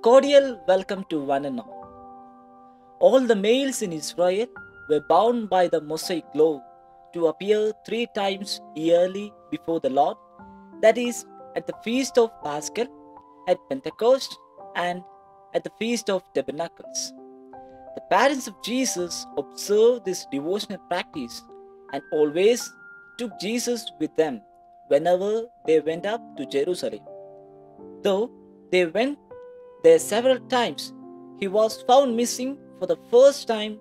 cordial welcome to one and all. All the males in Israel were bound by the Mosaic law to appear 3 times yearly before the Lord, that is, at the feast of Paschal, at Pentecost, and at the feast of Tabernacles. The parents of Jesus observed this devotional practice and always took Jesus with them whenever they went up to Jerusalem. Though they went there several times, he was found missing for the first time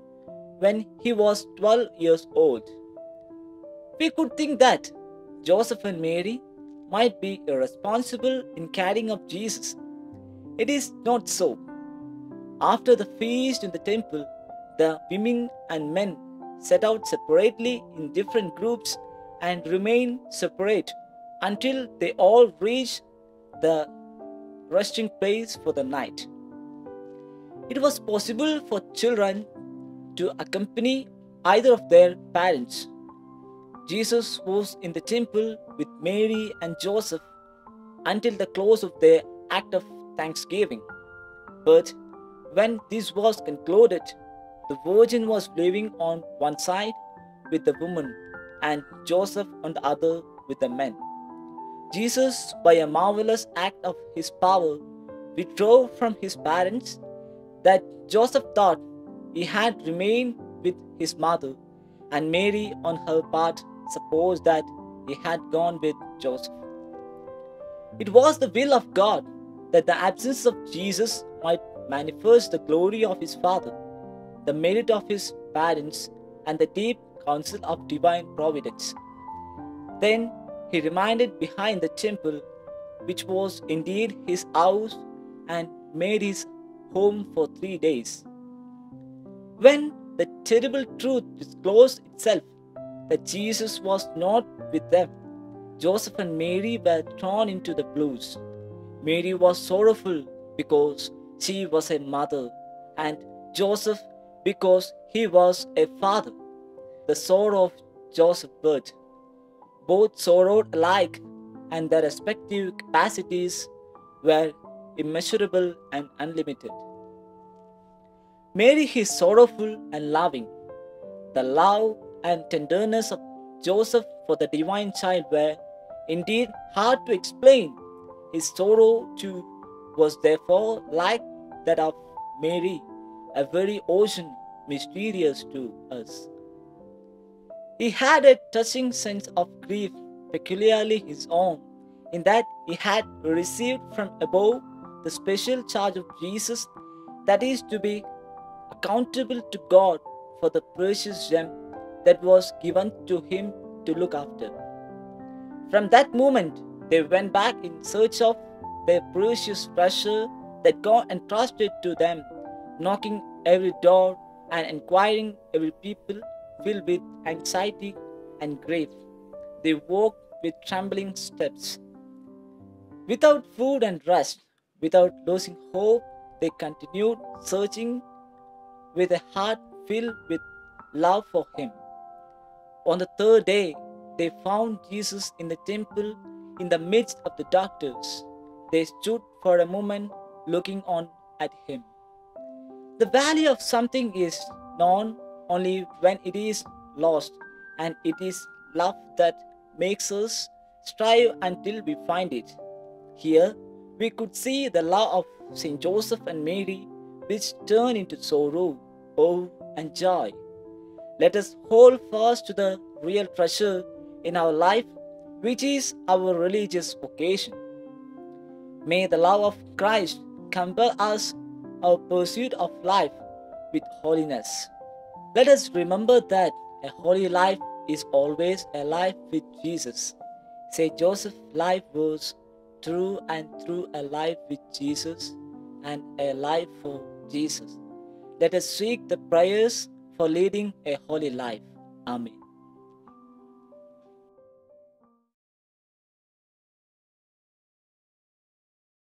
when he was 12 years old. We could think that Joseph and Mary might be irresponsible in carrying up Jesus. It is not so. After the feast in the temple, the women and men set out separately in different groups and remained separate until they all reached the resting place for the night. It was possible for children to accompany either of their parents. Jesus was in the temple with Mary and Joseph until the close of their act of thanksgiving. But when this was concluded, the Virgin was living on one side with the woman and Joseph on the other with the men. Jesus, by a marvelous act of his power, withdrew from his parents, that Joseph thought he had remained with his mother, and Mary on her part supposed that he had gone with Joseph. It was the will of God that the absence of Jesus might manifest the glory of his Father, the merit of his parents, and the deep counsel of divine providence. Then he remained behind the temple, which was indeed his house, and made his home for 3 days. When the terrible truth disclosed itself that Jesus was not with them, Joseph and Mary were thrown into the blues. Mary was sorrowful because she was a mother, and Joseph because he was a father. The sorrow of Joseph's birth. Both sorrowed alike, and their respective capacities were immeasurable and unlimited. Mary is sorrowful and loving. The love and tenderness of Joseph for the divine child were indeed hard to explain. His sorrow too was therefore like that of Mary, a very ocean mysterious to us. He had a touching sense of grief peculiarly his own, in that he had received from above the special charge of Jesus, that is, to be accountable to God for the precious gem that was given to him to look after. From that moment, they went back in search of their precious treasure that God entrusted to them, knocking every door and inquiring every people, filled with anxiety and grief. They walked with trembling steps. Without food and rest, without losing hope, they continued searching with a heart filled with love for him. On the 3rd day, they found Jesus in the temple in the midst of the doctors. They stood for a moment looking on at him. The value of something is known only when it is lost, and it is love that makes us strive until we find it. Here we could see the love of Saint Joseph and Mary, which turned into sorrow, awe, and joy. Let us hold fast to the real treasure in our life, which is our religious vocation. May the love of Christ compel us our pursuit of life with holiness. Let us remember that a holy life is always a life with Jesus. Saint Joseph's life was through and through a life with Jesus and a life for Jesus. Let us seek the prayers for leading a holy life. Amen.